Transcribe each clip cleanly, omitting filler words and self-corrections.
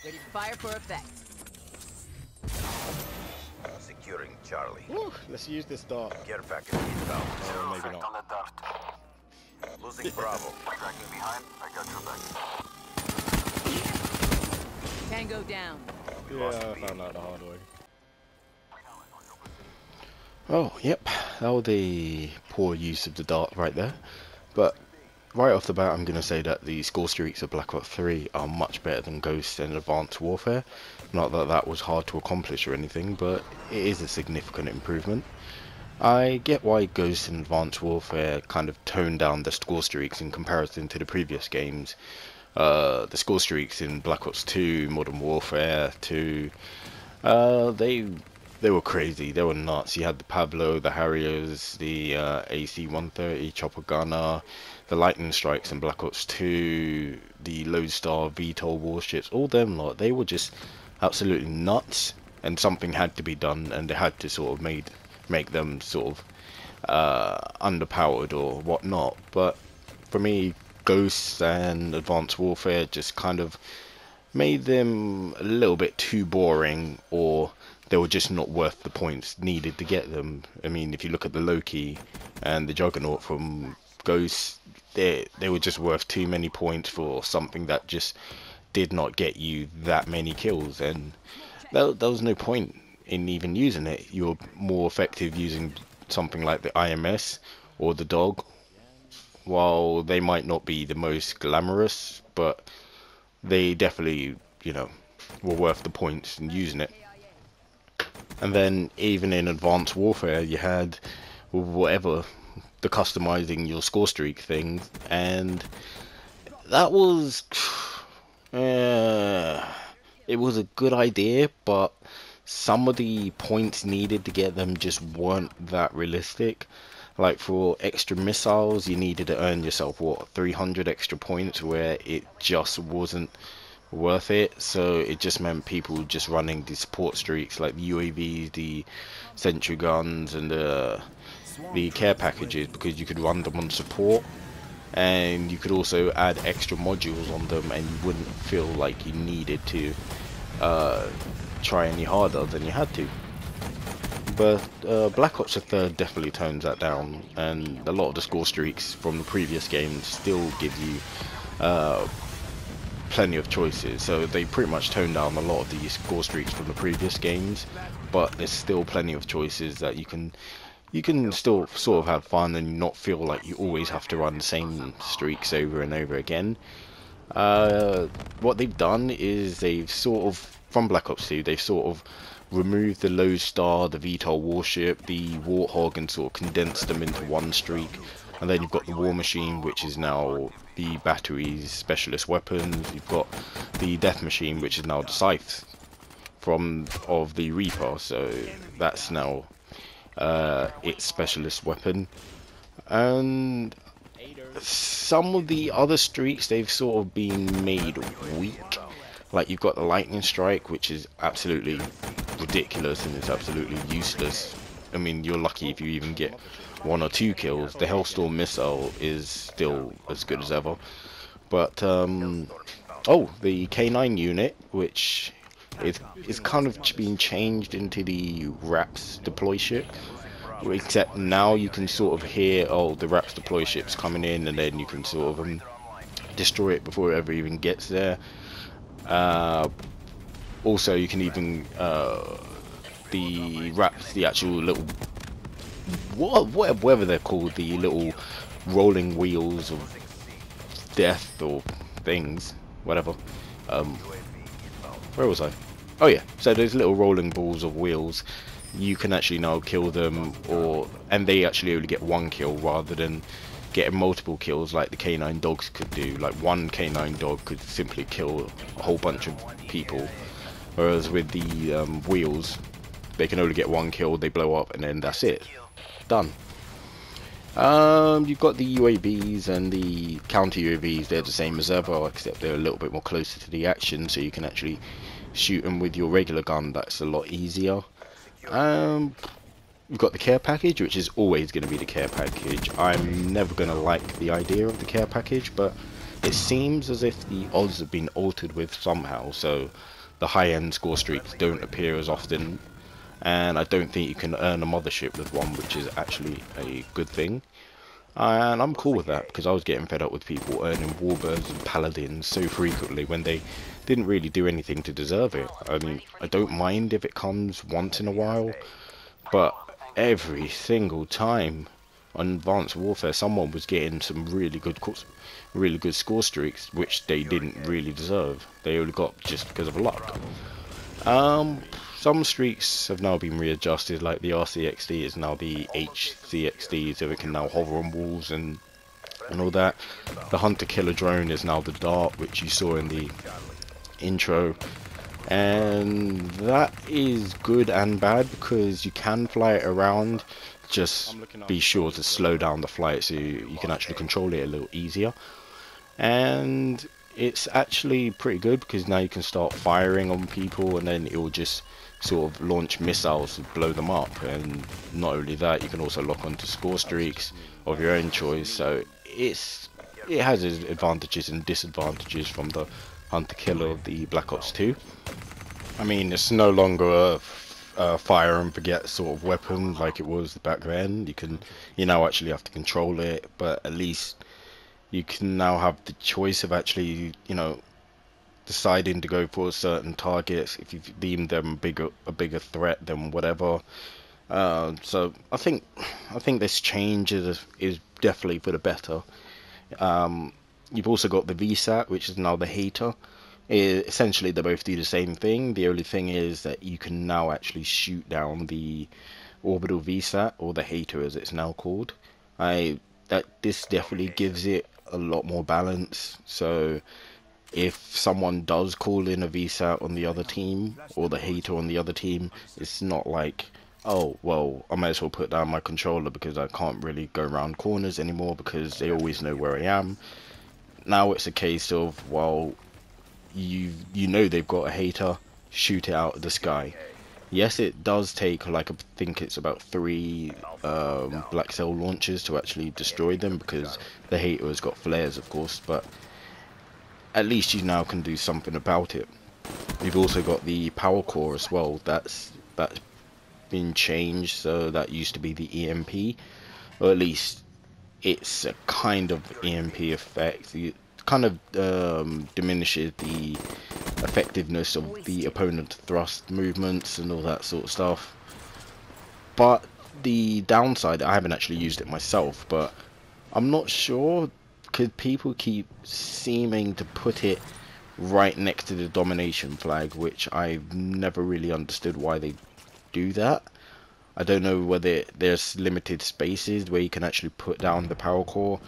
Ready to fire for effect. Securing Charlie. Woo, let's use this dart. Care package inbound. Oh, maybe not. On the dart. Losing Bravo. Tracking behind. I got your back. Tango down. Yeah, I found out the hard way. Oh, yep. That was a poor use of the dart right there. But right off the bat, I'm going to say that the score streaks of Black Ops 3 are much better than Ghost and Advanced Warfare. Not that that was hard to accomplish or anything, but it is a significant improvement. I get why Ghost and Advanced Warfare kind of toned down the score streaks in comparison to the previous games. The score streaks in Black Ops 2, Modern Warfare 2, they were crazy, they were nuts. You had the Pablo, the Harriers, the AC-130 chopper gunner, the lightning strikes in Black Ops 2, the Lodestar VTOL warships, all them lot, they were just absolutely nuts, and something had to be done, and they had to sort of make them sort of underpowered or whatnot. But for me, Ghosts and Advanced Warfare just kind of made them a little bit too boring, or they were just not worth the points needed to get them. I mean, if you look at the Loki and the Juggernaut from Ghosts, they were just worth too many points for something that just did not get you that many kills, and there was no point in even using it. You're more effective using something like the IMS or the Dog. While they might not be the most glamorous, but they definitely, you know, were worth the points in using it. And then even in Advanced Warfare, you had whatever, the customizing your score streak thing, and that was it was a good idea, but some of the points needed to get them just weren't that realistic. Like for extra missiles, you needed to earn yourself, what, 300 extra points, where it just wasn't worth it. So it just meant people just running the support streaks, like the UAVs, the sentry guns, and the care packages, because you could run them on support, and you could also add extra modules on them, and you wouldn't feel like you needed to try any harder than you had to. But Black Ops 3 definitely tones that down, and a lot of the score streaks from the previous games still give you plenty of choices. So they pretty much toned down a lot of the score streaks from the previous games, but there's still plenty of choices that you can still sort of have fun and not feel like you always have to run the same streaks over and over again. What they've done is they've sort of, from Black Ops 2, they've sort of removed the Lodestar, the VTOL warship, the Warthog, and sort of condensed them into one streak. And then you've got the War Machine, which is now the battery's specialist weapons. You've got the Death Machine, which is now the Scythe of the Reaper, so that's now its specialist weapon. And some of the other streaks, they've sort of been made weak. Like you've got the Lightning Strike, which is absolutely ridiculous and it's absolutely useless. I mean, you're lucky if you even get 1 or 2 kills. The Hellstorm missile is still as good as ever. But oh, the K9 unit, which is kind of being changed into the RAPS deploy ship, except now you can sort of hear, oh, the RAPS deploy ship's coming in, and then you can sort of destroy it before it ever even gets there. Also, you can even the RAPS, the actual little whatever they're called, the little rolling wheels of death or things, whatever. Where was I? Oh yeah, so those little rolling balls of wheels, you can actually now kill them, and they actually only get 1 kill rather than getting multiple kills like the K9 dogs could do. Like one K9 dog could simply kill a whole bunch of people, whereas with the wheels, they can only get 1 kill, they blow up, and then that's it, done. You've got the UAVs and the counter UAVs. They're the same as ever, except they're a little bit more closer to the action, so you can actually shoot them with your regular gun. That's a lot easier. We've got the care package, which is always going to be the care package. I'm never going to like the idea of the care package, but it seems as if the odds have been altered with somehow, so the high-end score streaks don't appear as often, and I don't think you can earn a mothership with one, which is actually a good thing. And I'm cool with that, because I was getting fed up with people earning warbirds and paladins so frequently when they didn't really do anything to deserve it. I mean, I don't mind if it comes once in a while, but every single time on Advanced Warfare someone was getting some really good score streaks, which they didn't really deserve. They only got just because of luck. Some streaks have now been readjusted, like the RCXD is now the HCXD, so it can now hover on walls and all that. The Hunter Killer drone is now the Dart, which you saw in the intro, and that is good and bad because you can fly it around. Just be sure to slow down the flight so you can actually control it a little easier. And it's actually pretty good because now you can start firing on people, and then it will just sort of launch missiles to blow them up. And not only that, you can also lock onto score streaks of your own choice. So it has its advantages and disadvantages from the Hunter Killer of the Black Ops 2. I mean, it's no longer a fire and forget sort of weapon like it was back then. You now actually have to control it, but at least you can now have the choice of actually, you know, deciding to go for certain targets if you deem them a bigger threat than whatever. So I think this change is definitely for the better. You've also got the VSAT, which is now the hater. Essentially they both do the same thing. The only thing is that you can now actually shoot down the orbital VSAT, or the hater as it's now called. This definitely gives it a lot more balance. So if someone does call in a VSAT on the other team, or the hater on the other team, it's not like, oh well, I might as well put down my controller because I can't really go around corners anymore because they always know where I am. Now it's a case of, well, you know they've got a hater, shoot it out of the sky. Yes, it does take, like, I think it's about 3 black cell launchers to actually destroy them, because the hater has got flares, of course, but at least you now can do something about it. We've also got the power core as well. That's been changed, so that used to be the EMP, or at least it's a kind of EMP effect. It kind of diminishes the effectiveness of the opponent's thrust movements and all that sort of stuff. But the downside, I haven't actually used it myself, but I'm not sure, because people keep seeming to put it right next to the domination flag, which I've never really understood why they do that. I don't know whether there's limited spaces where you can actually put down the power core,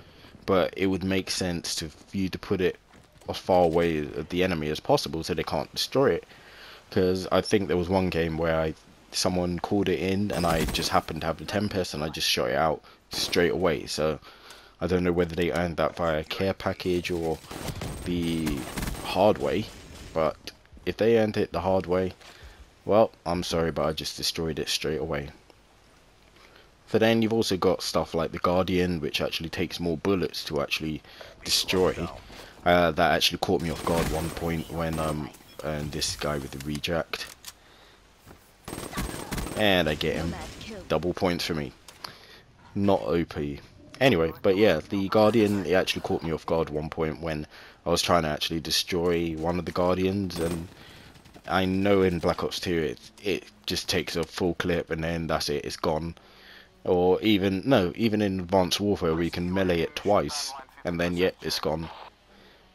but it would make sense for you to put it as far away of the enemy as possible so they can't destroy it. Because I think there was one game where someone called it in and I just happened to have the Tempest and I just shot it out straight away. So I don't know whether they earned that via a care package or the hard way, but if they earned it the hard way, well, I'm sorry, but I just destroyed it straight away. So then you've also got stuff like the Guardian, which actually takes more bullets to actually destroy. That actually caught me off guard one point when and this guy with the reject, and I get him. Double points for me. Not OP. Anyway, but yeah, the Guardian, it actually caught me off guard one point when I was trying to actually destroy one of the Guardians, and I know in Black Ops 2 it just takes a full clip and then that's it, it's gone. Or even in Advanced Warfare we can melee it twice and then yet it's gone.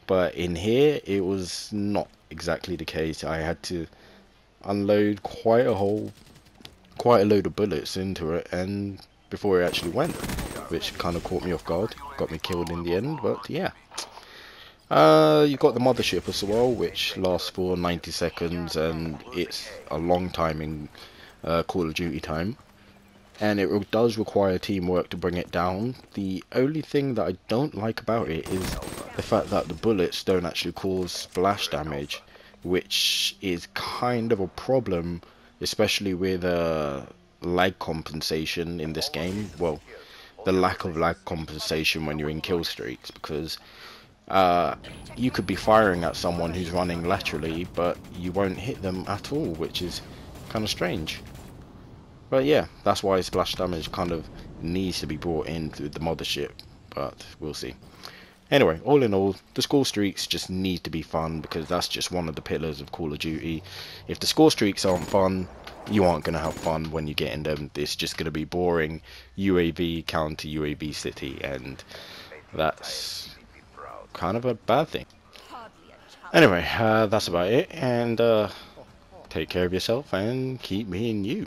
But in here it was not exactly the case. I had to unload quite a load of bullets into it and before it actually went, which kind of caught me off guard, got me killed in the end. But yeah, you've got the Mothership as well, which lasts for 90 seconds and it's a long time in Call of Duty time, and it does require teamwork to bring it down. The only thing that I don't like about it is the fact that the bullets don't actually cause splash damage, which is kind of a problem, especially with lag compensation in this game. Well, the lack of lag compensation when you're in kill streaks, because you could be firing at someone who's running laterally, but you won't hit them at all, which is kind of strange. But yeah, that's why splash damage kind of needs to be brought in through the mothership, but we'll see. Anyway, all in all, the score streaks just need to be fun, because that's just one of the pillars of Call of Duty. If the score streaks aren't fun, you aren't going to have fun when you get in them. It's just going to be boring UAV counter UAV city, and that's kind of a bad thing. Anyway, that's about it, and take care of yourself and keep being you.